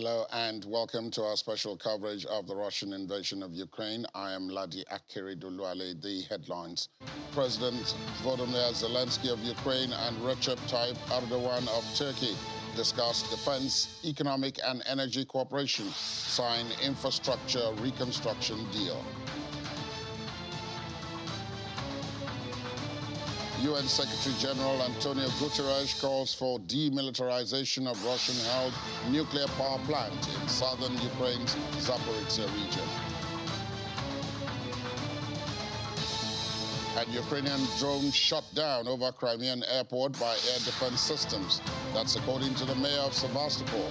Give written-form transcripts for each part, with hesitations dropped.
Hello and welcome to our special coverage of the Russian invasion of Ukraine. I am Ladi Akiriduluale. The headlines. President Volodymyr Zelensky of Ukraine and Recep Tayyip Erdogan of Turkey discuss defense, economic and energy cooperation, sign infrastructure reconstruction deal. UN Secretary-General Antonio Guterres calls for demilitarization of Russian-held nuclear power plant in southern Ukraine's Zaporizhzhia region. And Ukrainian drone shot down over Crimean airport by air defense systems. That's according to the mayor of Sevastopol.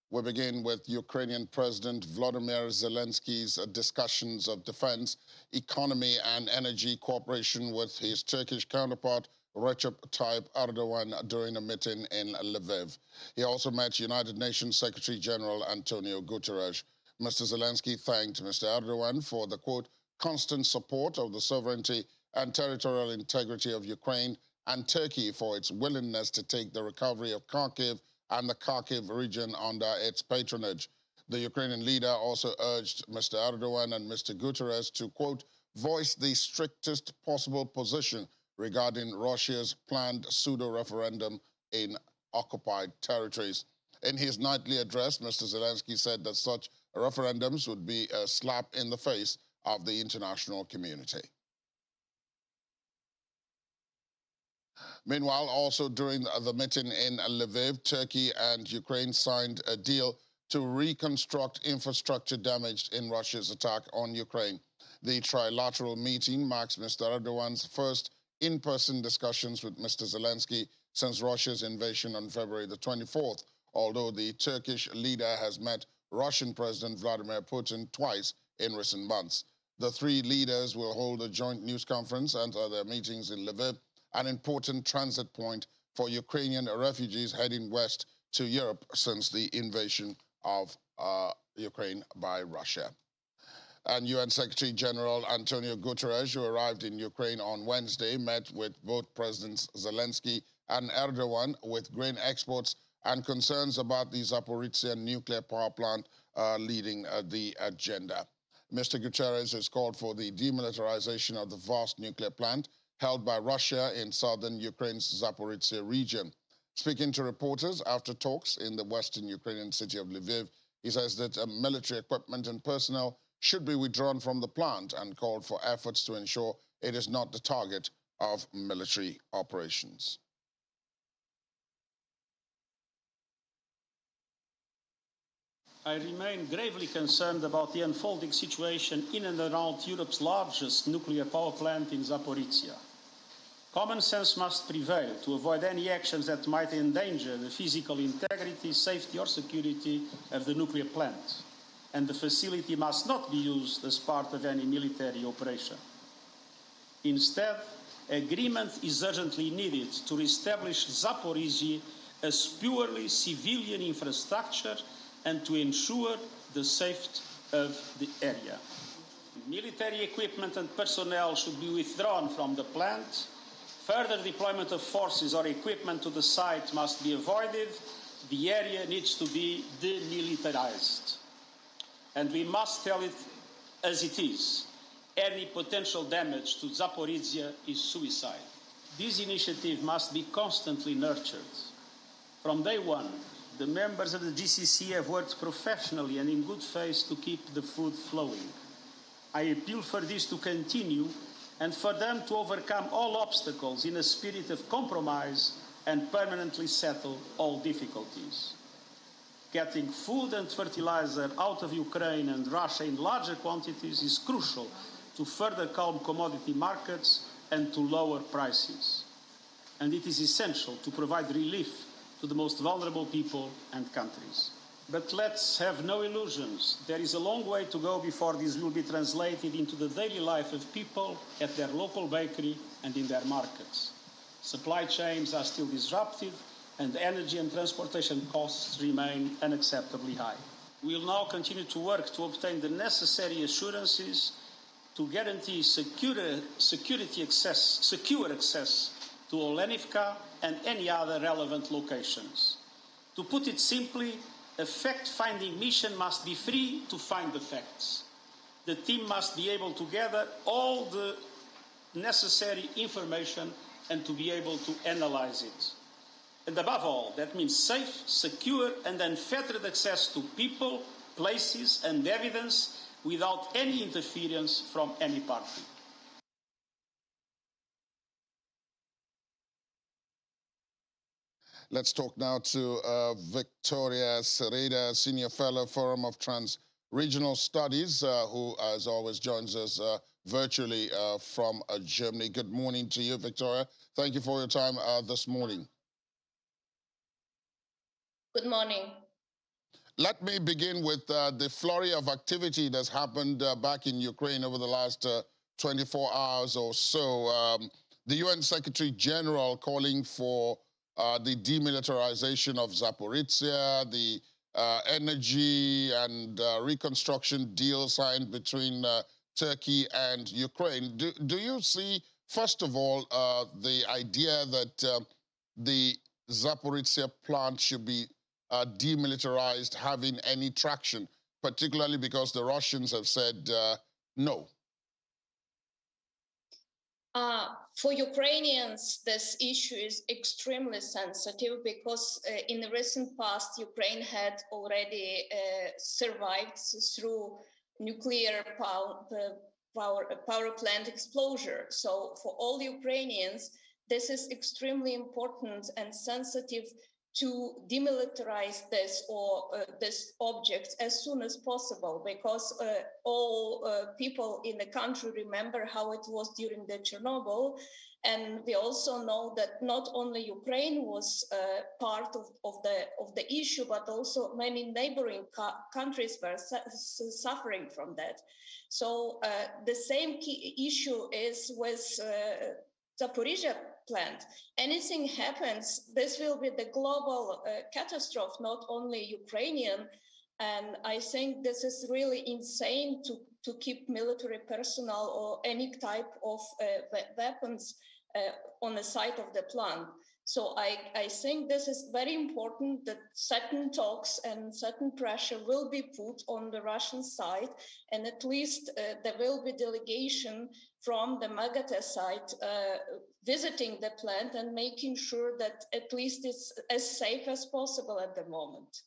We begin with Ukrainian President Volodymyr Zelensky's discussions of defense, economy and energy cooperation with his Turkish counterpart Recep Tayyip Erdogan during a meeting in Lviv. He also met United Nations Secretary-General Antonio Guterres. Mr. Zelensky thanked Mr. Erdogan for the, quote, constant support of the sovereignty and territorial integrity of Ukraine and Turkey for its willingness to take the recovery of Kharkiv and the Kharkiv region under its patronage. The Ukrainian leader also urged Mr. Erdogan and Mr. Guterres to, quote, voice the strictest possible position regarding Russia's planned pseudo-referendum in occupied territories. In his nightly address, Mr. Zelensky said that such referendums would be a slap in the face of the international community. Meanwhile, also during the meeting in Lviv, Turkey and Ukraine signed a deal to reconstruct infrastructure damaged in Russia's attack on Ukraine. The Trilateral meeting marks Mr. Erdogan's first in-person discussions with Mr. Zelensky since Russia's invasion on February the 24th, although the Turkish leader has met Russian President Vladimir Putin twice in recent months. The three leaders will hold a joint news conference and other meetings in Lviv, an important transit point for Ukrainian refugees heading west to Europe since the invasion of Ukraine by Russia. And UN Secretary-General Antonio Guterres, who arrived in Ukraine on Wednesday, met with both Presidents Zelensky and Erdogan with grain exports and concerns about the Zaporizhzhia nuclear power plant leading the agenda. Mr. Guterres has called for the demilitarization of the vast nuclear plant held by Russia in southern Ukraine's Zaporizhzhia region. Speaking to reporters after talks in the western Ukrainian city of Lviv, he says that military equipment and personnel should be withdrawn from the plant and called for efforts to ensure it is not the target of military operations. I remain gravely concerned about the unfolding situation in and around Europe's largest nuclear power plant in Zaporizhzhia. Common sense must prevail to avoid any actions that might endanger the physical integrity, safety or security of the nuclear plant, and the facility must not be used as part of any military operation. Instead, agreement is urgently needed to reestablish Zaporizhzhia as purely civilian infrastructure and to ensure the safety of the area. Military equipment and personnel should be withdrawn from the plant. Further deployment of forces or equipment to the site must be avoided. The area needs to be demilitarized. And we must tell it as it is. Any potential damage to Zaporizhzhia is suicide. This initiative must be constantly nurtured. From day one, the members of the GCC have worked professionally and in good faith to keep the food flowing. I appeal for this to continue and for them to overcome all obstacles in a spirit of compromise and permanently settle all difficulties. Getting food and fertilizer out of Ukraine and Russia in larger quantities is crucial to further calm commodity markets and to lower prices. And it is essential to provide relief to the most vulnerable people and countries. But let's have no illusions. There is a long way to go before this will be translated into the daily life of people at their local bakery and in their markets. Supply chains are still disrupted and energy and transportation costs remain unacceptably high. We will now continue to work to obtain the necessary assurances to guarantee secure access to Olenivka and any other relevant locations. To put it simply, a fact-finding mission must be free to find the facts. The team must be able to gather all the necessary information and to be able to analyze it. And above all, that means safe, secure, and unfettered access to people, places, and evidence without any interference from any party. Let's talk now to Victoria Sereda, Senior Fellow, Forum of Trans-Regional Studies, who, as always, joins us virtually from Germany. Good morning to you, Victoria. Thank you for your time this morning. Good morning. Let me begin with the flurry of activity that's happened back in Ukraine over the last 24 hours or so. The UN Secretary General calling for the demilitarization of Zaporizhia, the energy and reconstruction deal signed between Turkey and Ukraine. Do you see, first of all, the idea that the Zaporizhia plant should be demilitarized having any traction, particularly because the Russians have said no? For Ukrainians, this issue is extremely sensitive because in the recent past, Ukraine had already survived through nuclear power plant exposure. So for all Ukrainians, this is extremely important and sensitive to demilitarize this or this object as soon as possible, because all people in the country remember how it was during the Chernobyl. And we also know that not only Ukraine was part of the issue, but also many neighboring countries were suffering from that. So the same key issue is with Zaporizhia plant. Anything happens, this will be the global catastrophe, not only Ukrainian. And I think this is really insane to keep military personnel or any type of weapons on the site of the plant. So I think this is very important that certain talks and certain pressure will be put on the Russian side, and at least there will be delegation from the MAGATE side visiting the plant and making sure that at least it's as safe as possible at the moment.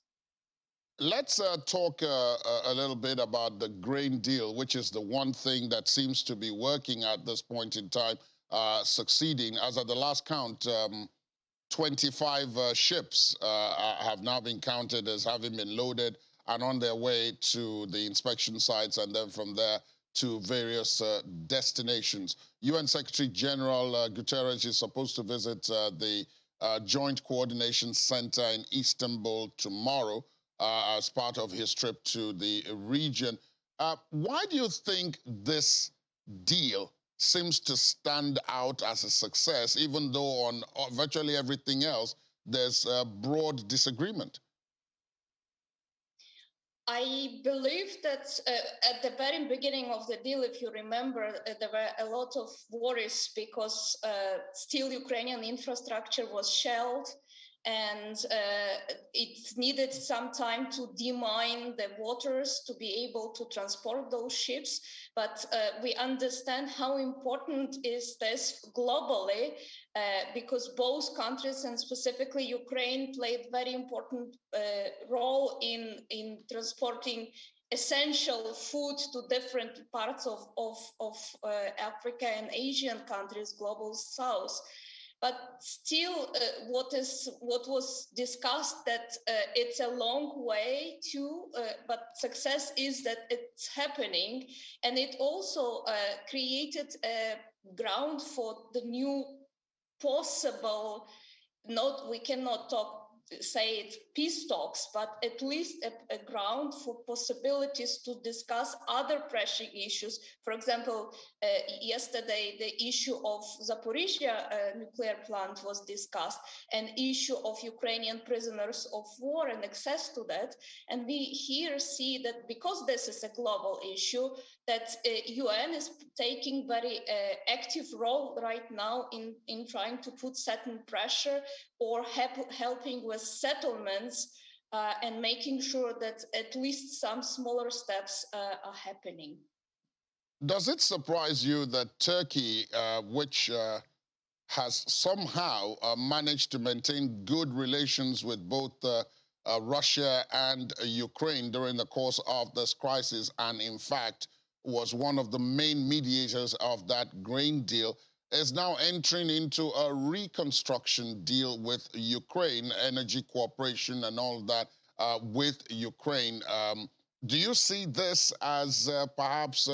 Let's talk a little bit about the grain deal, which is the one thing that seems to be working at this point in time, succeeding. As at the last count, 25 ships have now been counted as having been loaded and on their way to the inspection sites, and then from there to various destinations. UN Secretary General Guterres is supposed to visit the Joint Coordination Center in Istanbul tomorrow as part of his trip to the region. Why do you think this deal seems to stand out as a success, even though on virtually everything else, there's broad disagreement? I believe that at the very beginning of the deal, if you remember, there were a lot of worries because still Ukrainian infrastructure was shelled, and it needed some time to demine the waters to be able to transport those ships. But we understand how important is this globally, because both countries, and specifically Ukraine, played very important role in transporting essential food to different parts of Africa and Asian countries, global south. But still, what was discussed that it's a long way to, but success is that it's happening, and it also created a ground for the new possible. We cannot talk say it peace talks, but at least a ground for possibilities to discuss other pressing issues. For example, yesterday the issue of Zaporizhia nuclear plant was discussed, an issue of Ukrainian prisoners of war and access to that. And we here see that because this is a global issue, that UN is taking very active role right now in trying to put certain pressure or helping with settlements and making sure that at least some smaller steps are happening. Does it surprise you that Turkey, which has somehow managed to maintain good relations with both Russia and Ukraine during the course of this crisis, and in fact was one of the main mediators of that grain deal, is now entering into a reconstruction deal with Ukraine, energy cooperation and all that with Ukraine? Do you see this as perhaps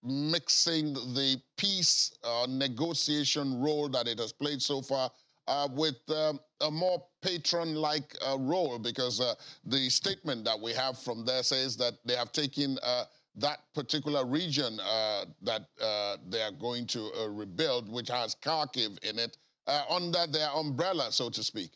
mixing the peace negotiation role that it has played so far with a more patron-like role? Because the statement that we have from there says that they have taken that particular region that they are going to rebuild, which has Kharkiv in it, under their umbrella, so to speak.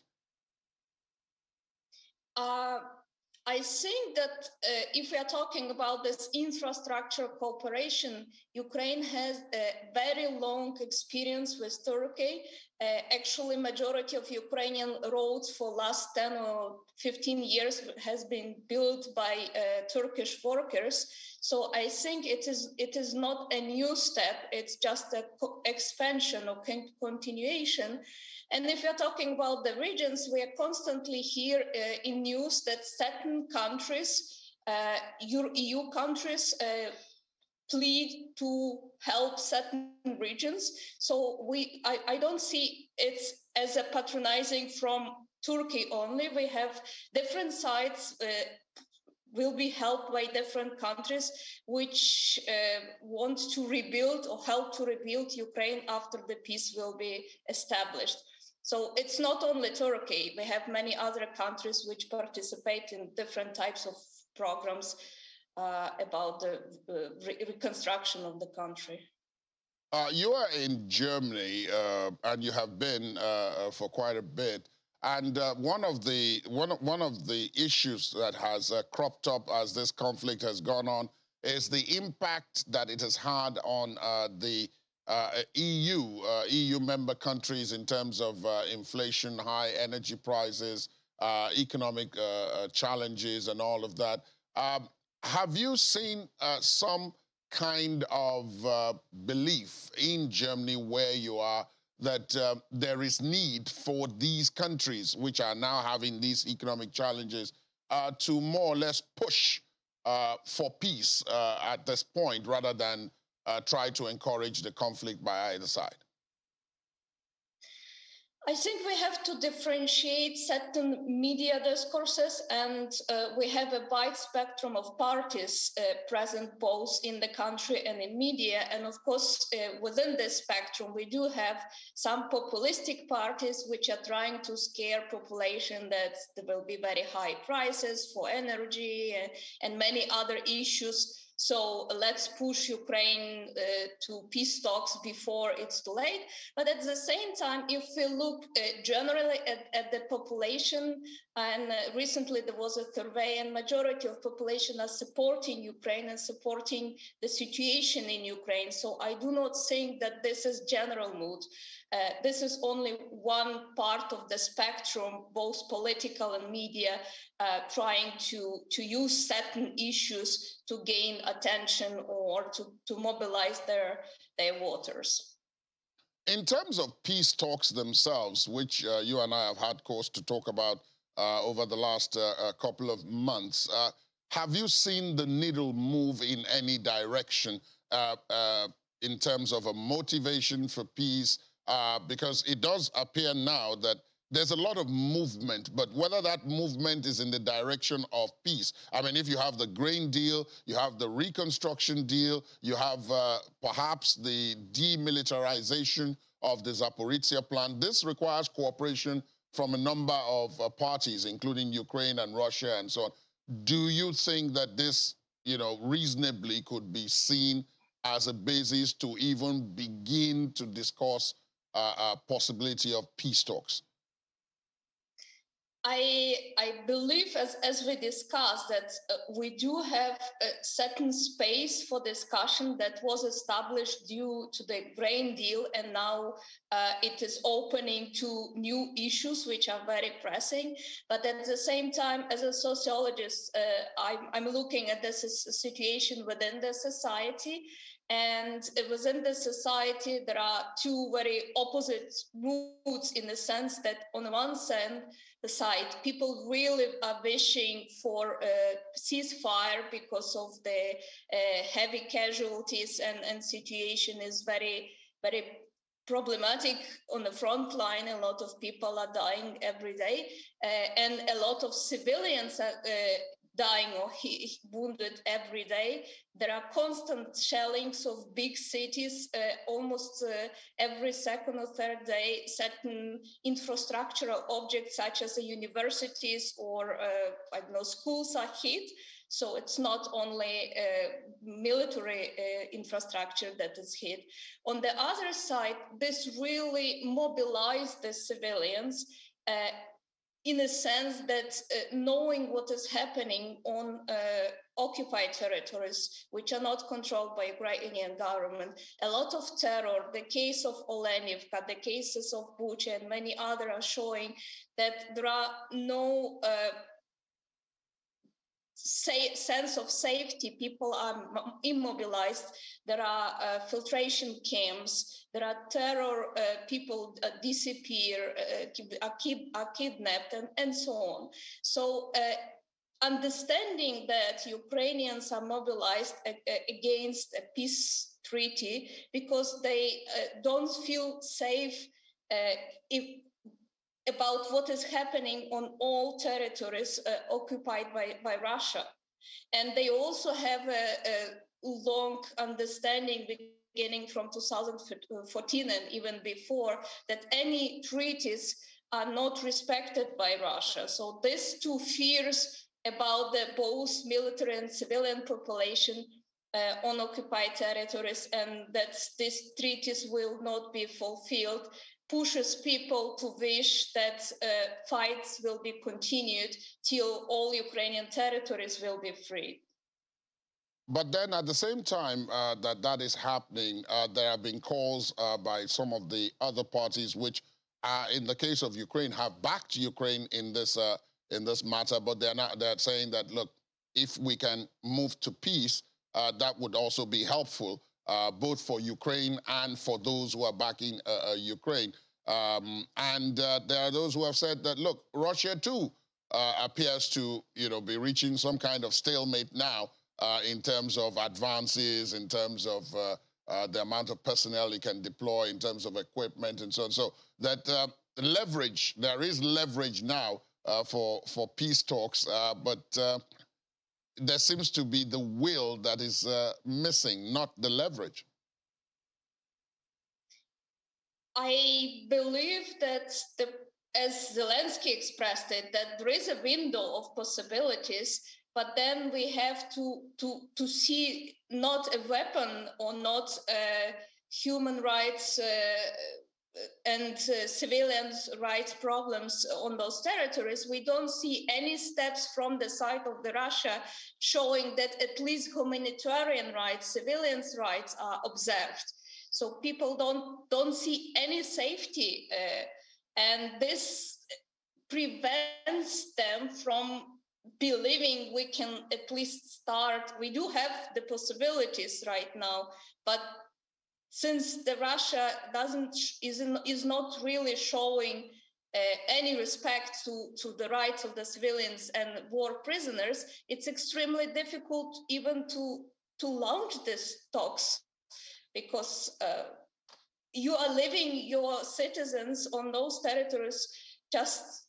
I think that if we are talking about this infrastructure cooperation, Ukraine has a very long experience with Turkey. Actually, majority of Ukrainian roads for last 10 or 15 years has been built by Turkish workers. So I think it is not a new step. It's just an expansion or continuation. And if you're talking about the regions, we are constantly here in news that certain countries, EU countries, plead to help certain regions. So I don't see it as a patronizing from Turkey only. We have different sides will be helped by different countries which want to rebuild or help to rebuild Ukraine after the peace will be established. So it's not only Turkey. We have many other countries which participate in different types of programs about the reconstruction of the country. You are in Germany, and you have been for quite a bit. And one of the issues that has cropped up as this conflict has gone on is the impact that it has had on the EU member countries in terms of inflation, high energy prices, economic challenges, and all of that. Have you seen some kind of belief in Germany, where you are, that there is need for these countries, which are now having these economic challenges, to more or less push for peace at this point, rather than try to encourage the conflict by either side? I think we have to differentiate certain media discourses, and we have a wide spectrum of parties present both in the country and in media. And of course, within this spectrum, we do have some populistic parties which are trying to scare population that there will be very high prices for energy and many other issues. So let's push Ukraine to peace talks before it's too late. But at the same time, if we look generally at the population, and recently there was a survey, and majority of population are supporting Ukraine and supporting the situation in Ukraine. So I do not think that this is general mood. This is only one part of the spectrum, both political and media, trying to use certain issues to gain attention or to mobilize their voters. In terms of peace talks themselves, which you and I have had cause to talk about over the last couple of months, have you seen the needle move in any direction in terms of a motivation for peace? Because it does appear now that there's a lot of movement, but whether that movement is in the direction of peace. I mean, if you have the grain deal, you have the reconstruction deal, you have perhaps the demilitarization of the Zaporizhia plant. This requires cooperation from a number of parties, including Ukraine and Russia and so on. Do you think that this, reasonably could be seen as a basis to even begin to discuss a possibility of peace talks? I believe, as we discussed, that we do have a certain space for discussion that was established due to the grain deal, and now it is opening to new issues which are very pressing. But at the same time, as a sociologist, I'm looking at this situation within the society. And within the society, there are two very opposite moods, in the sense that on one side, people really are wishing for a ceasefire because of the heavy casualties, and situation is very, very problematic on the front line. A lot of people are dying every day, and a lot of civilians are dying or wounded every day. There are constant shellings of big cities almost every second or third day. Certain infrastructural objects such as the universities or schools are hit. So it's not only military infrastructure that is hit. On the other side, this really mobilized the civilians in a sense that knowing what is happening on occupied territories, which are not controlled by Ukrainian government, a lot of terror, the case of Olenivka, the cases of Bucha and many others are showing that there are no sense of safety. People are immobilized. There are filtration camps. There are terror. People disappear, are kidnapped, and so on. So understanding that Ukrainians are mobilized against a peace treaty because they don't feel safe about what is happening on all territories occupied by Russia. And they also have a long understanding beginning from 2014 and even before that any treaties are not respected by Russia. So these two fears about the both military and civilian population on occupied territories, and that these treaties will not be fulfilled, pushes people to wish that fights will be continued till all Ukrainian territories will be free. But then at the same time that is happening, there have been calls by some of the other parties, which in the case of Ukraine, have backed Ukraine in this matter, but they're saying that, look, if we can move to peace, that would also be helpful, both for Ukraine and for those who are backing Ukraine. And there are those who have said that, look, Russia too appears to, be reaching some kind of stalemate now in terms of advances, in terms of the amount of personnel it can deploy, in terms of equipment and so on. So that there is leverage now for peace talks, but there seems to be the will that is missing, not the leverage. I believe that, as Zelensky expressed it, that there is a window of possibilities, but then we have to see not a weapon or not human rights and civilians' rights problems on those territories. We don't see any steps from the side of the Russia showing that at least humanitarian rights, civilians' rights are observed. So people don't see any safety, and this prevents them from believing we can at least start. We do have the possibilities right now, but since the Russia is not really showing any respect to the rights of the civilians and war prisoners, it's extremely difficult even to launch these talks, because you are leaving your citizens on those territories just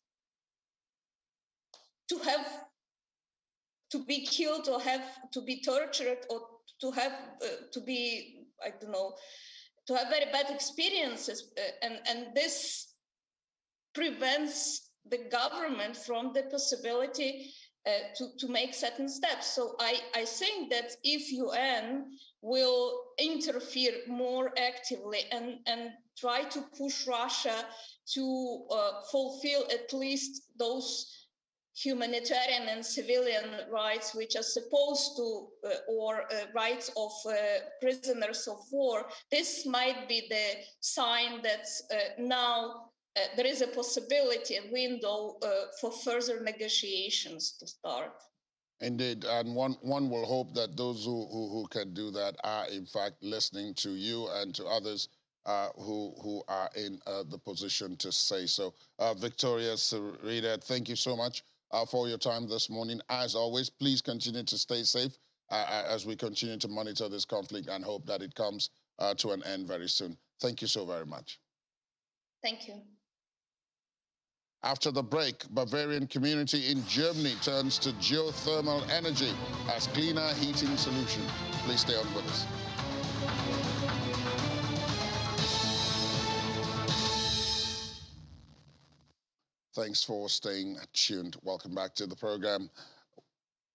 to have to be killed or have to be tortured or to have to be, I don't know, to have very bad experiences. And this prevents the government from the possibility to make certain steps. So I think that if UN will interfere more actively and try to push Russia to fulfill at least those humanitarian and civilian rights which are supposed to, or rights of prisoners of war, this might be the sign that now there is a possibility, a window for further negotiations to start. Indeed, and one will hope that those who can do that are in fact listening to you and to others who are in the position to say so. Victoria Sarita, thank you so much for your time this morning. As always, please continue to stay safe as we continue to monitor this conflict and hope that it comes to an end very soon. Thank you so very much. Thank you. After the break, Bavarian community in Germany turns to geothermal energy as cleaner heating solution. Please stay on with us. Thanks for staying tuned. Welcome back to the program.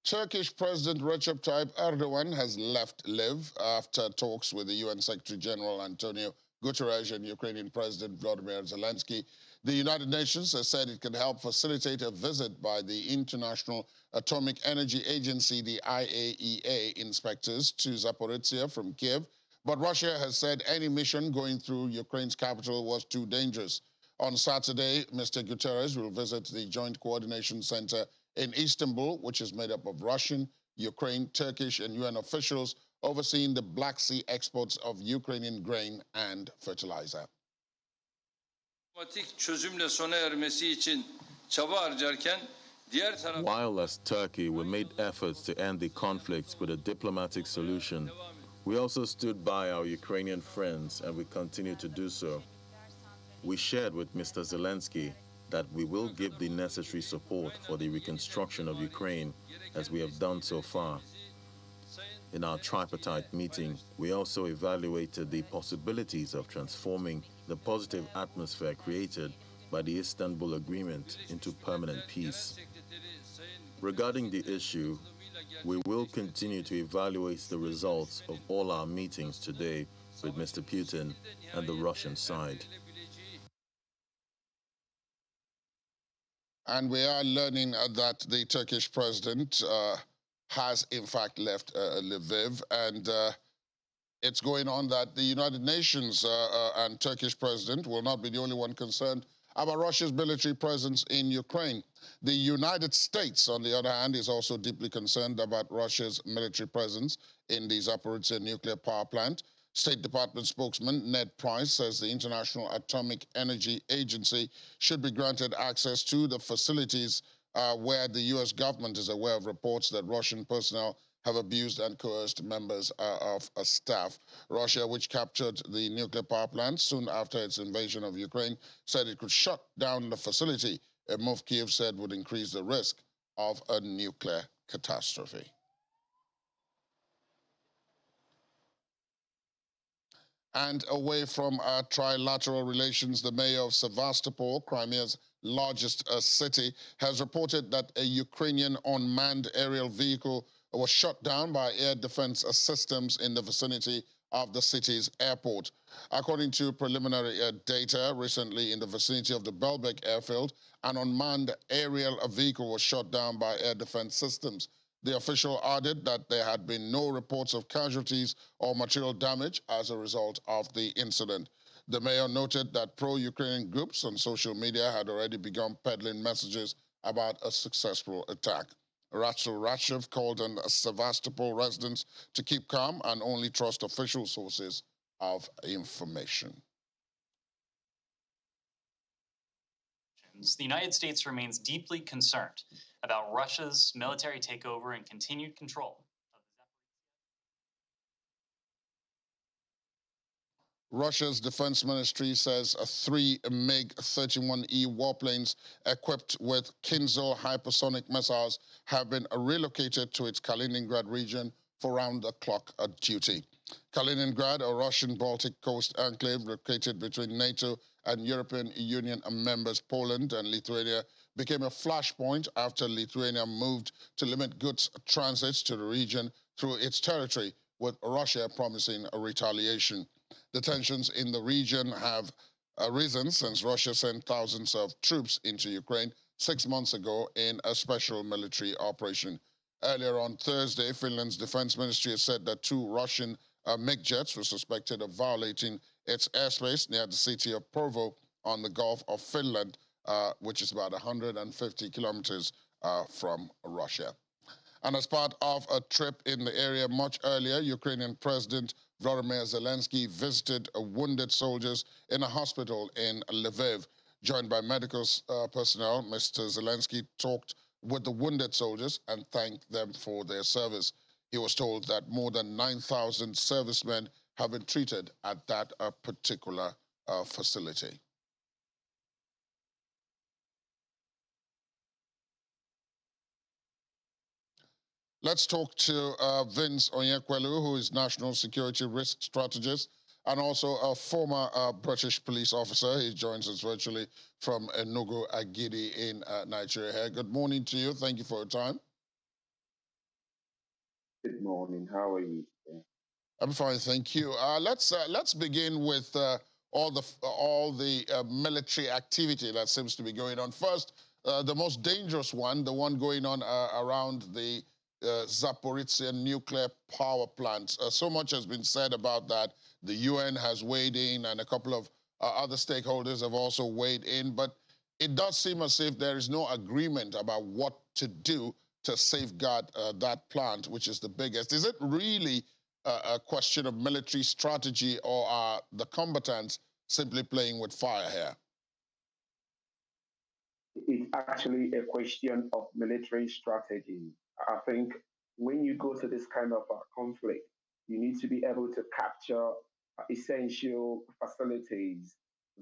Turkish President Recep Tayyip Erdogan has left Lviv after talks with the UN Secretary General Antonio Guterres and Ukrainian President Volodymyr Zelensky. The United Nations has said it can help facilitate a visit by the International Atomic Energy Agency, the IAEA, inspectors to Zaporizhzhia from Kiev. But Russia has said any mission going through Ukraine's capital was too dangerous. On Saturday, Mr. Guterres will visit the Joint Coordination Center in Istanbul, which is made up of Russian, Ukraine, Turkish, and UN officials overseeing the Black Sea exports of Ukrainian grain and fertilizer. While as Turkey we made efforts to end the conflict with a diplomatic solution, we also stood by our Ukrainian friends and we continue to do so. We shared with Mr. Zelensky that we will give the necessary support for the reconstruction of Ukraine as we have done so far. In our tripartite meeting, we also evaluated the possibilities of transforming the positive atmosphere created by the Istanbul Agreement into permanent peace. Regarding the issue, we will continue to evaluate the results of all our meetings today with Mr. Putin and the Russian side. And we are learning that the Turkish president has in fact left Lviv, and it's going on that the United Nations and Turkish president will not be the only one concerned about Russia's military presence in Ukraine. The United States, on the other hand, is also deeply concerned about Russia's military presence in the Zaporizhzhia nuclear power plant. State Department spokesman Ned Price says the International Atomic Energy Agency should be granted access to the facilities where the U.S. government is aware of reports that Russian personnel have abused and coerced members of a staff. Russia, which captured the nuclear power plant soon after its invasion of Ukraine, said it could shut down the facility, a move Kiev said would increase the risk of a nuclear catastrophe. And away from trilateral relations, the mayor of Sevastopol, Crimea's largest city, has reported that a Ukrainian unmanned aerial vehicle was shot down by air defense systems in the vicinity of the city's airport. According to preliminary data, recently in the vicinity of the Belbek airfield, an unmanned aerial vehicle was shot down by air defense systems. The official added that there had been no reports of casualties or material damage as a result of the incident. The mayor noted that pro-Ukrainian groups on social media had already begun peddling messages about a successful attack. Rachel Rachev called on Sevastopol residents to keep calm and only trust official sources of information. The United States remains deeply concerned about Russia's military takeover and continued control of the Russia's defense ministry says 3 MiG-31E warplanes equipped with Kinzhal hypersonic missiles have been relocated to its Kaliningrad region for round-the-clock duty. Kaliningrad, a Russian Baltic coast enclave located between NATO and European Union members Poland and Lithuania became a flashpoint after Lithuania moved to limit goods transits to the region through its territory, with Russia promising a retaliation. The tensions in the region have risen since Russia sent thousands of troops into Ukraine 6 months ago in a special military operation. Earlier on Thursday, Finland's defense ministry has said that 2 Russian MiG jets were suspected of violating its airspace near the city of Porvoo on the Gulf of Finland, which is about 150 kilometers from Russia. And as part of a trip in the area much earlier, Ukrainian President Volodymyr Zelensky visited wounded soldiers in a hospital in Lviv. Joined by medical personnel, Mr. Zelensky talked with the wounded soldiers and thanked them for their service. He was told that more than 9,000 servicemen have been treated at that particular facility. Let's talk to Vince Onyekwelu, who is National Security Risk Strategist and also a former British police officer. He joins us virtually from Enugu Agidi in Nigeria. Good morning to you. Thank you for your time. Good morning. How are you today? I'm fine, thank you. Let's begin with all the military activity that seems to be going on. First, the most dangerous one, the one going on around the Zaporizhzhia nuclear power plants. So much has been said about that. The UN has weighed in, and a couple of other stakeholders have also weighed in. But it does seem as if there is no agreement about what to do to safeguard that plant, which is the biggest. Is it really a question of military strategy, or are the combatants simply playing with fire here? It's actually a question of military strategy. I think when you go to this kind of conflict, you need to be able to capture essential facilities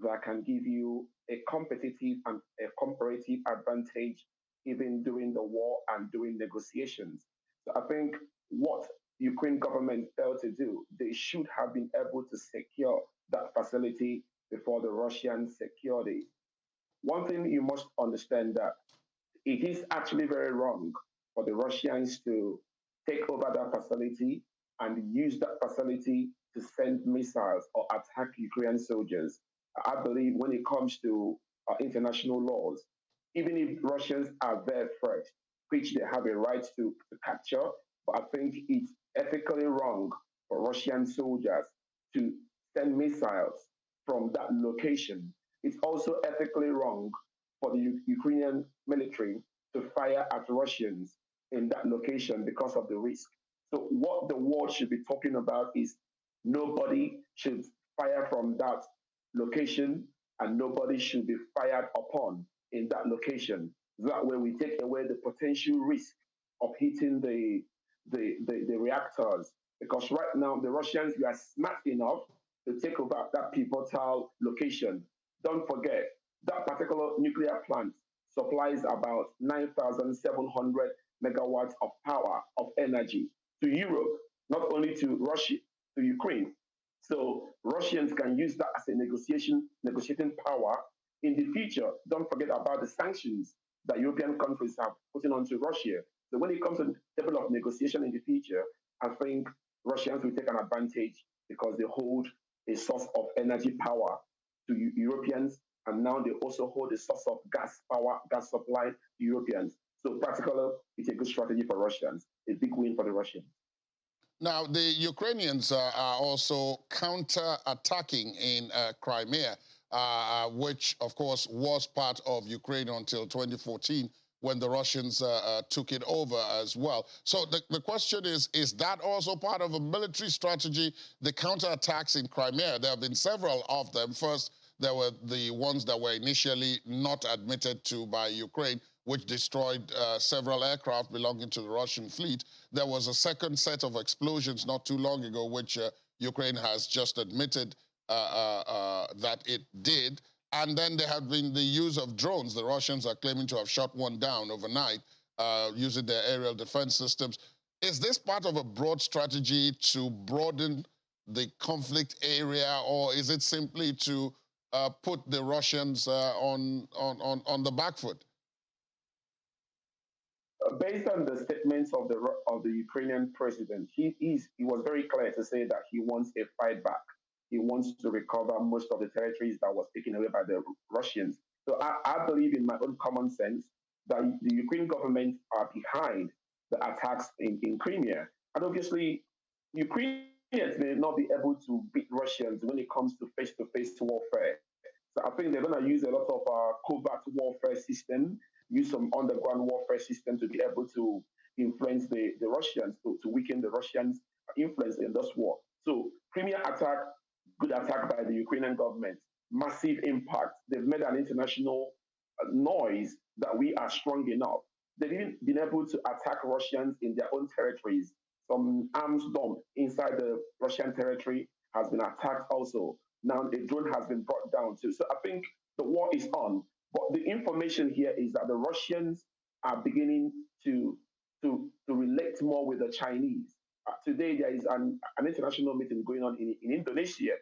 that can give you a competitive and a comparative advantage even during the war and during negotiations. So I think what Ukraine government failed to do, they should have been able to secure that facility before the Russians secured it. One thing you must understand that it is actually very wrong for the Russians to take over that facility and use that facility to send missiles or attack Ukrainian soldiers. I believe when it comes to international laws, even if Russians are their threat, which they have a right to capture, but I think it's ethically wrong for Russian soldiers to send missiles from that location. It's also ethically wrong for the Ukrainian military to fire at Russians in that location because of the risk. So what the world should be talking about is nobody should fire from that location and nobody should be fired upon in that location. That way we take away the potential risk of hitting the reactors. Because right now the Russians are smart enough to take over that pivotal location. Don't forget, that particular nuclear plant supplies about 9,700 megawatts of power, of energy to Europe, not only to Russia, to Ukraine. So Russians can use that as a negotiating power in the future. Don't forget about the sanctions that European countries have putting onto Russia. So when it comes to the level of negotiation in the future, I think Russians will take an advantage because they hold a source of energy power to Europeans, and now they also hold a source of gas power, gas supply to Europeans. So practically, it's a good strategy for Russians, a big win for the Russians. Now, the Ukrainians are also counter-attacking in Crimea, which, of course, was part of Ukraine until 2014 when the Russians took it over as well. So the question is that also part of a military strategy, the counterattacks in Crimea? There have been several of them. First, there were the ones that were initially not admitted to by Ukraine, which destroyed several aircraft belonging to the Russian fleet. There was a second set of explosions not too long ago, which Ukraine has just admitted that it did. And then there have been the use of drones. The Russians are claiming to have shot one down overnight using their aerial defense systems. Is this part of a broad strategy to broaden the conflict area, or is it simply to put the Russians on the back foot? Based on the statements of the Ukrainian president, he was very clear to say that he wants a fight back. He wants to recover most of the territories that was taken away by the Russians. So I believe in my own common sense that the Ukrainian government are behind the attacks in Crimea. And obviously, Ukrainians may not be able to beat Russians when it comes to face-to-face warfare. So I think they're going to use a lot of covert warfare system, use some underground warfare system to be able to influence the Russians, to weaken the Russians' influence in this war. So Crimea attack, good attack by the Ukrainian government, massive impact. They've made an international noise that we are strong enough. They've even been able to attack Russians in their own territories. Some arms dump inside the Russian territory has been attacked also. Now a drone has been brought down too. So I think the war is on. But the information here is that the Russians are beginning to relate more with the Chinese. Today there is an international meeting going on in Indonesia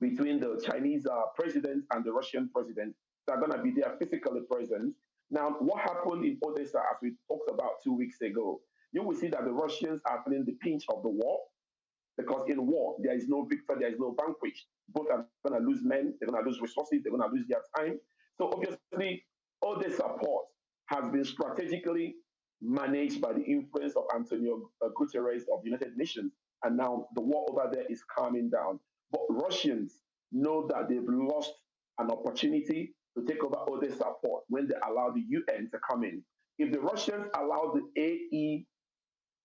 between the Chinese president and the Russian president. They're going to be there physically present. Now, what happened in Odessa, as we talked about 2 weeks ago, you will see that the Russians are feeling the pinch of the war, because in war, there is no victor, there is no vanquished. Both are going to lose men, they're going to lose resources, they're going to lose their time. So obviously, all this support has been strategically managed by the influence of Antonio Guterres of the United Nations. And now the war over there is calming down. But Russians know that they've lost an opportunity to take over all this support when they allow the UN to come in. If the Russians allow the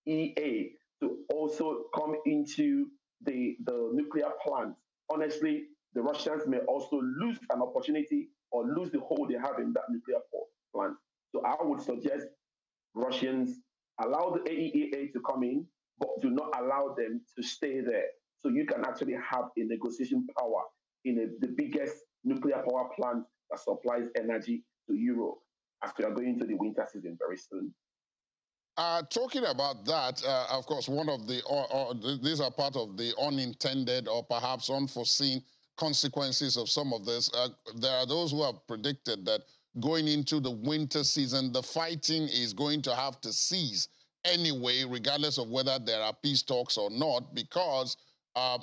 AEA to also come into the nuclear plant, honestly, the Russians may also lose an opportunity or lose the hold they have in that nuclear plant. So I would suggest Russians allow the AEA to come in, but do not allow them to stay there. So you can actually have a negotiation power in the biggest nuclear power plant that supplies energy to Europe as we are going to the winter season very soon. Talking about that, of course, one of the these are part of the unintended or perhaps unforeseen consequences of some of this. There are those who have predicted that going into the winter season, the fighting is going to have to cease anyway, regardless of whether there are peace talks or not, because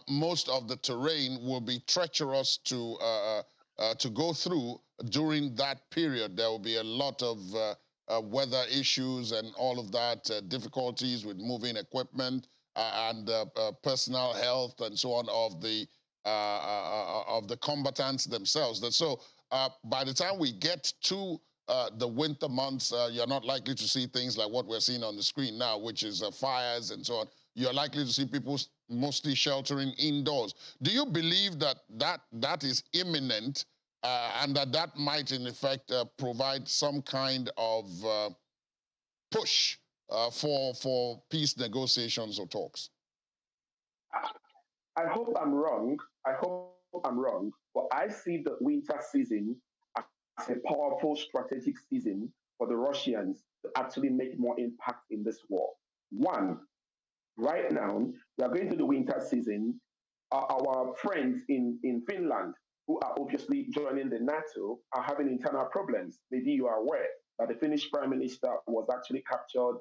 most of the terrain will be treacherous to go through during that period. There will be a lot of weather issues and all of that, difficulties with moving equipment and personal health and so on of the combatants themselves. So by the time we get to the winter months, you're not likely to see things like what we're seeing on the screen now, which is fires and so on. You're likely to see people mostly sheltering indoors. Do you believe that that is imminent? And that might, in effect, provide some kind of push for peace negotiations or talks? I hope I'm wrong. But I see the winter season as a powerful strategic season for the Russians to actually make more impact in this war. One, right now, we are going to the winter season. Our friends in Finland, who are obviously joining the NATO, are having internal problems. Maybe you are aware that the Finnish prime minister was actually captured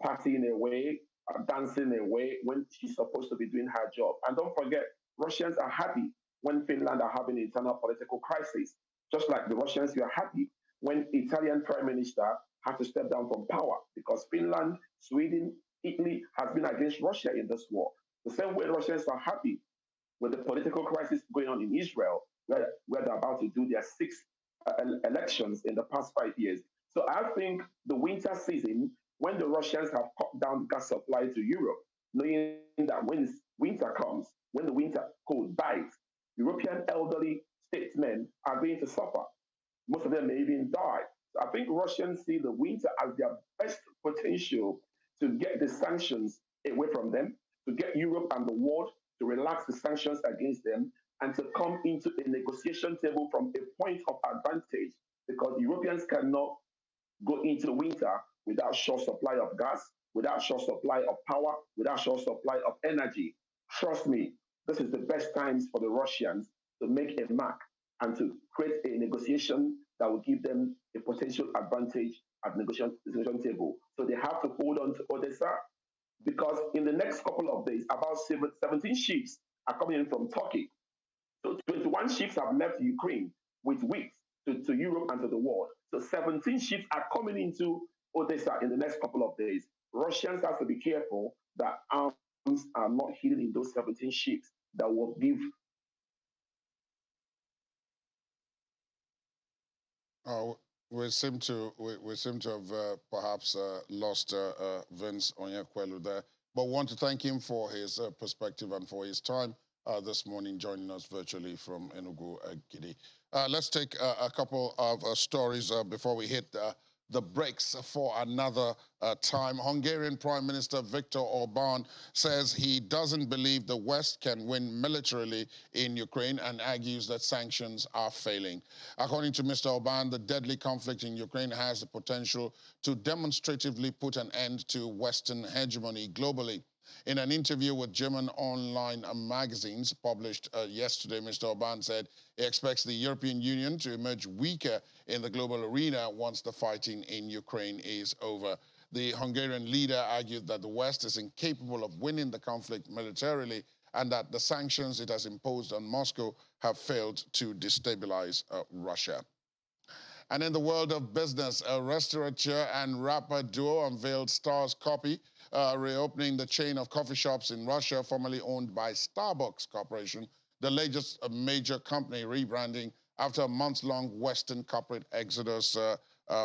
partying away, dancing away when she's supposed to be doing her job. And don't forget, Russians are happy when Finland are having internal political crisis, just like the Russians were happy when Italian prime minister had to step down from power because Finland, Sweden, Italy has been against Russia in this war. The same way Russians are happy with the political crisis going on in Israel, where they're about to do their sixth elections in the past 5 years. So I think the winter season, when the Russians have cut down gas supply to Europe, knowing that when winter comes, when the winter cold bites, European elderly statesmen are going to suffer. Most of them may even die. So I think Russians see the winter as their best potential to get the sanctions away from them, to get Europe and the world to relax the sanctions against them, and to come into a negotiation table from a point of advantage, because Europeans cannot go into winter without short supply of gas, without short supply of power, without short supply of energy. Trust me, this is the best times for the Russians to make a mark and to create a negotiation that will give them a potential advantage at the negotiation table. So they have to hold on to Odessa because in the next couple of days, about 17 ships are coming in from Turkey. So 21 ships have left Ukraine with wheat to Europe and to the world. So 17 ships are coming into Odessa in the next couple of days. Russians have to be careful that arms are not hidden in those 17 ships that will give. We seem to have perhaps lost Vince Onyekwelu there, but want to thank him for his perspective and for his time this morning, joining us virtually from Enugu, Gidi. Let's take a couple of stories before we hit the brakes for another time. Hungarian Prime Minister Viktor Orban says he doesn't believe the West can win militarily in Ukraine and argues that sanctions are failing. According to Mr. Orban, the deadly conflict in Ukraine has the potential to demonstratively put an end to Western hegemony globally. In an interview with German online magazines published yesterday, Mr. Orban said he expects the European Union to emerge weaker in the global arena once the fighting in Ukraine is over. The Hungarian leader argued that the West is incapable of winning the conflict militarily and that the sanctions it has imposed on Moscow have failed to destabilize Russia. And in the world of business, a restaurateur and rapper duo unveiled Star's Coffee, reopening the chain of coffee shops in Russia, formerly owned by Starbucks Corporation, the latest major company rebranding after a months-long Western corporate exodus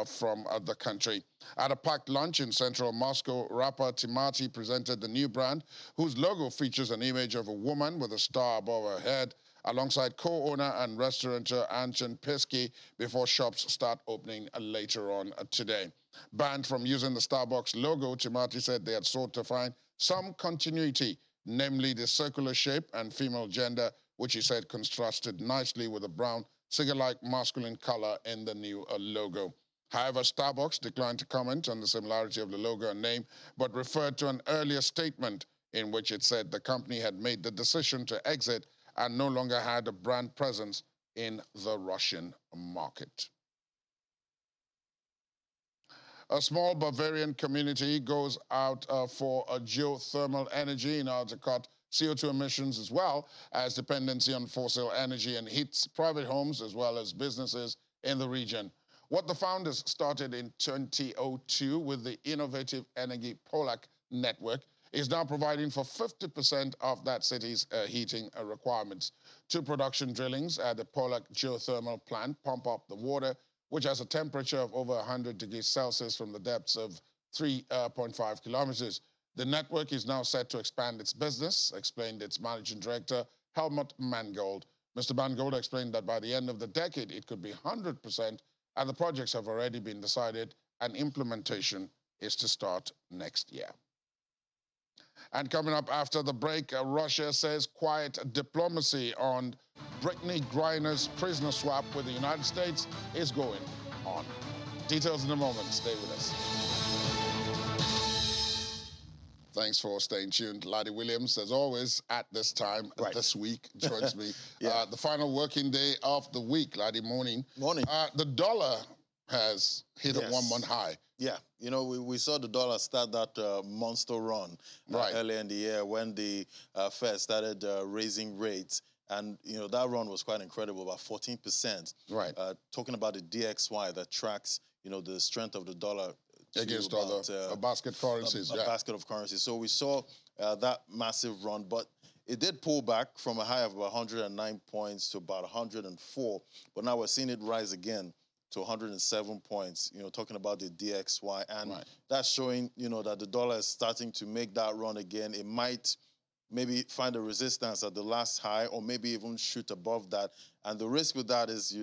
from the country. At a packed lunch in central Moscow, rapper Timati presented the new brand, whose logo features an image of a woman with a star above her head, alongside co-owner and restaurateur Anton Pisky, before shops start opening later on today. Banned from using the Starbucks logo, Timati said they had sought to find some continuity, namely the circular shape and female gender, which he said contrasted nicely with the brown, cigar-like masculine color in the new logo. However, Starbucks declined to comment on the similarity of the logo and name, but referred to an earlier statement in which it said the company had made the decision to exit and no longer had a brand presence in the Russian market. A small Bavarian community goes out for geothermal energy in order to cut CO2 emissions as well as dependency on fossil energy, and heats private homes as well as businesses in the region. What the founders started in 2002 with the innovative Energy Polak network is now providing for 50% of that city's heating requirements. Two production drillings at the Polak geothermal plant pump up the water, which has a temperature of over 100 degrees Celsius from the depths of 3.5 kilometers. The network is now set to expand its business, explained its managing director, Helmut Mangold. Mr. Mangold explained that by the end of the decade, it could be 100%, and the projects have already been decided, and implementation is to start next year. And coming up after the break, Russia says quiet diplomacy on Brittany Griner's prisoner swap with the United States is going on. Details in a moment. Stay with us. Thanks for staying tuned. Laddie Williams, as always, at this time this week, joins me. The final working day of the week, Laddie, morning. Morning. The dollar has hit a one-month high. Yeah, you know, we saw the dollar start that monster run earlier in the year when the Fed started raising rates. And, you know, that run was quite incredible, about 14%. Right. Talking about the DXY that tracks, you know, the strength of the dollar against other basket currencies. A basket of currencies. So we saw that massive run, but it did pull back from a high of about 109 points to about 104. But now we're seeing it rise again to 107 points, you know, talking about the DXY. And that's showing, you know, that the dollar is starting to make that run again. It might maybe find a resistance at the last high or maybe even shoot above that. And the risk with that is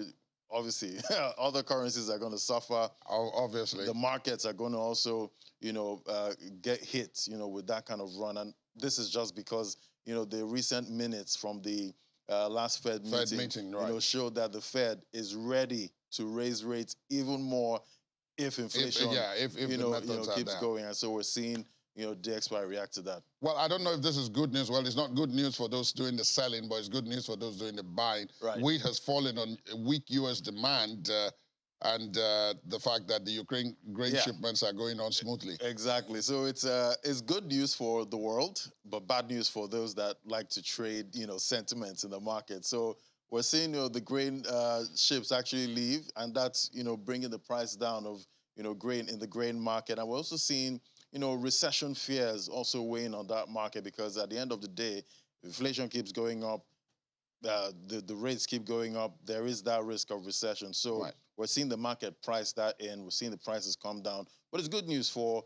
obviously, other currencies are going to suffer. Obviously. The markets are going to also, you know, get hit, you know, with that kind of run. And this is just because, you know, the recent minutes from the last Fed meeting, you know, showed that the Fed is ready to raise rates even more if inflation, if keeps going. And so we're seeing DXY react to that? Well, I don't know if this is good news. Well, it's not good news for those doing the selling, but it's good news for those doing the buying. Right. Wheat has fallen on weak U.S. demand and the fact that the Ukraine grain shipments are going on smoothly. Exactly. So it's good news for the world, but bad news for those that like to trade, sentiments in the market. So we're seeing, the grain ships actually leave, and that's, bringing the price down of, grain in the grain market. And we're also seeing, recession fears also weighing on that market, because at the end of the day, inflation keeps going up, the rates keep going up, there is that risk of recession. So we're seeing the market price that in, we're seeing the prices come down. But it's good news for,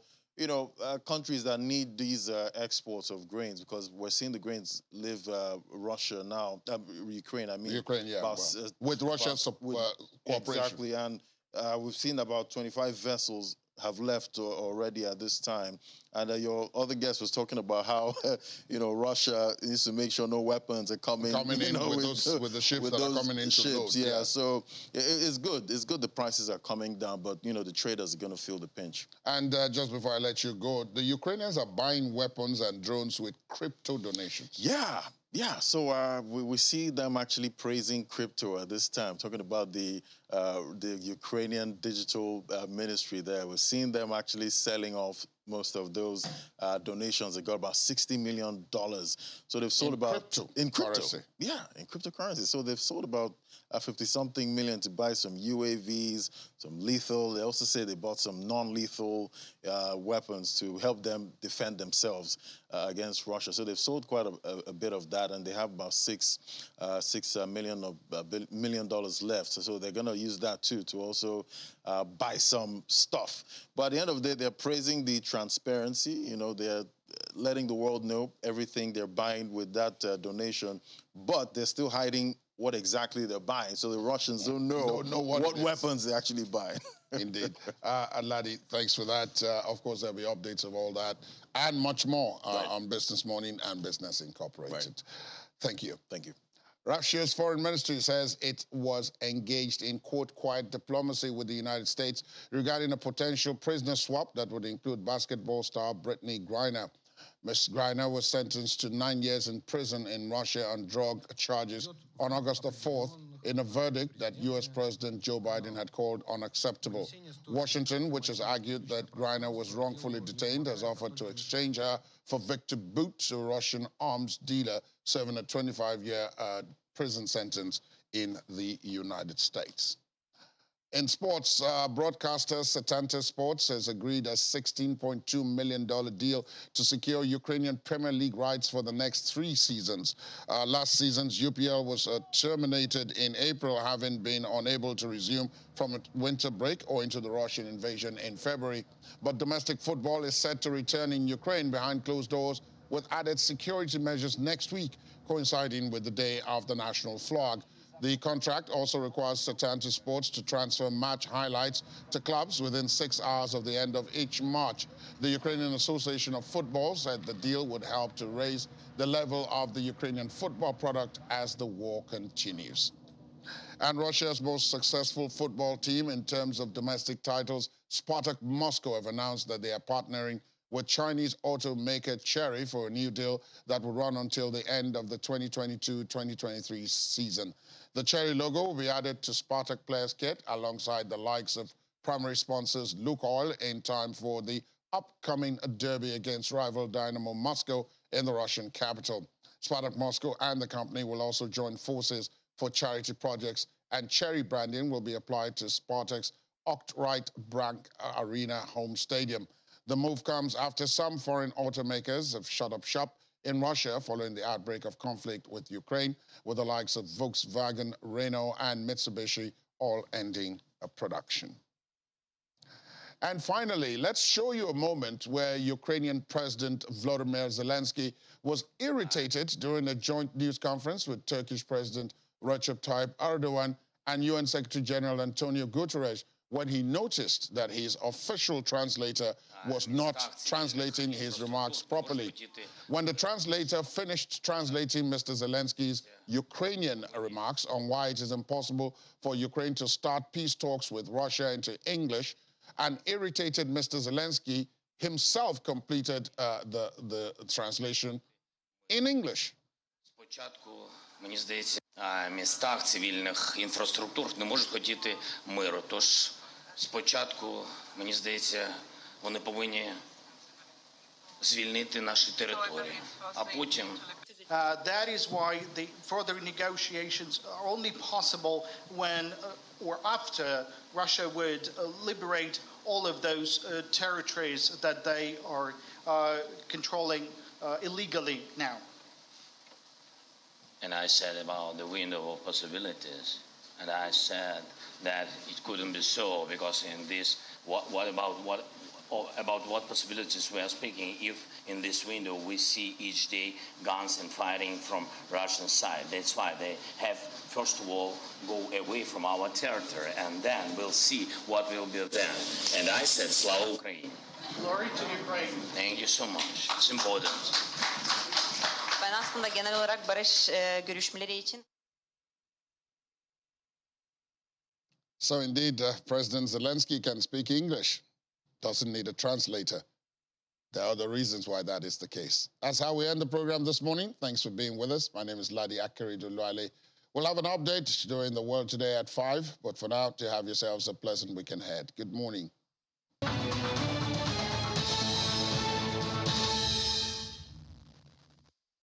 countries that need these exports of grains, because we're seeing the grains leave Russia now, Ukraine, I mean. Ukraine, yeah. About, with Russia's cooperation. Exactly, and we've seen about 25 vessels have left already at this time. And your other guest was talking about how, Russia needs to make sure no weapons are coming in with the ships that are coming into ships. Yeah, so it's good. It's good the prices are coming down, but, the traders are going to feel the pinch. And just before I let you go, the Ukrainians are buying weapons and drones with crypto donations. Yeah, so we see them actually praising crypto at this time, talking about the Ukrainian digital ministry there. We're seeing them actually selling off most of those donations. They got about $60 million. So they've sold in crypto. Yeah, in cryptocurrency. So they've sold about 50-something million to buy some UAVs, some lethal. They also say they bought some non-lethal weapons to help them defend themselves against Russia. So they've sold quite a bit of that, and they have about $6 million left. So they're going to use that too to also buy some stuff. But at the end of the day, they're praising the transparency. They're letting the world know everything they're buying with that donation, but they're still hiding what exactly they're buying. So the Russians don't know what weapons they're actually buying. Indeed. Aladi, thanks for that. Of course, there'll be updates of all that and much more on Business Morning and Business Incorporated. Right. Thank you. Thank you. Russia's foreign ministry says it was engaged in, quote, quiet diplomacy with the United States regarding a potential prisoner swap that would include basketball star Brittany Griner. Ms. Griner was sentenced to 9 years in prison in Russia on drug charges on August the 4th in a verdict that U.S. President Joe Biden had called unacceptable. Washington, which has argued that Griner was wrongfully detained, has offered to exchange her for Victor Bout, a Russian arms dealer serving a 25-year prison sentence in the United States. In sports, broadcaster Setanta Sports has agreed a $16.2 million deal to secure Ukrainian Premier League rights for the next 3 seasons. Last season's UPL was terminated in April, having been unable to resume from a winter break owing to the Russian invasion in February. But domestic football is set to return in Ukraine behind closed doors with added security measures next week, coinciding with the day of the national flag. The contract also requires Setanta Sports to transfer match highlights to clubs within 6 hours of the end of each match. The Ukrainian Association of Football said the deal would help to raise the level of the Ukrainian football product as the war continues. And Russia's most successful football team in terms of domestic titles, Spartak Moscow, have announced that they are partnering with Chinese automaker Chery for a new deal that will run until the end of the 2022-2023 season. The Chery logo will be added to Spartak players' kit alongside the likes of primary sponsors Lukoil in time for the upcoming derby against rival Dynamo Moscow in the Russian capital. Spartak Moscow and the company will also join forces for charity projects, and Chery branding will be applied to Spartak's Oct-Right Brank Arena home stadium. The move comes after some foreign automakers have shut up shop in Russia following the outbreak of conflict with Ukraine, with the likes of Volkswagen, Renault, and Mitsubishi all ending production. And finally, let's show you a moment where Ukrainian President Volodymyr Zelensky was irritated during a joint news conference with Turkish President Recep Tayyip Erdogan and UN Secretary General Antonio Guterres when he noticed that his official translator was not translating his remarks properly. When the translator finished translating Mr. Zelensky's Ukrainian remarks on why it is impossible for Ukraine to start peace talks with Russia into English, an irritated Mr. Zelensky himself completed the translation in English. Спочатку, мені здається, в містах цивільних інфраструктур не можуть хотіти миру. Тож спочатку, мені здається, вони повинні звільнити наші території, а потім that is why the further negotiations are only possible when or after Russia would liberate all of those territories that they are controlling illegally now. And I said about the window of possibilities, and I said that it couldn't be so because in this, about what possibilities we are speaking if in this window we see each day guns and fighting from Russian side. That's why they have, first of all, go away from our territory, and then we'll see what will be then. And I said, Slava Ukraine. Glory to Ukraine. Thank you so much. It's important. Ben aslında genel olarak barış görüşmeleri için So indeed, President Zelensky can speak English, doesn't need a translator. There are other reasons why that is the case. That's how we end the program this morning. Thanks for being with us. My name is Ladi Akari-Duluale. We'll have an update during the World Today at 5, but for now, to have yourselves a pleasant weekend ahead. Good morning.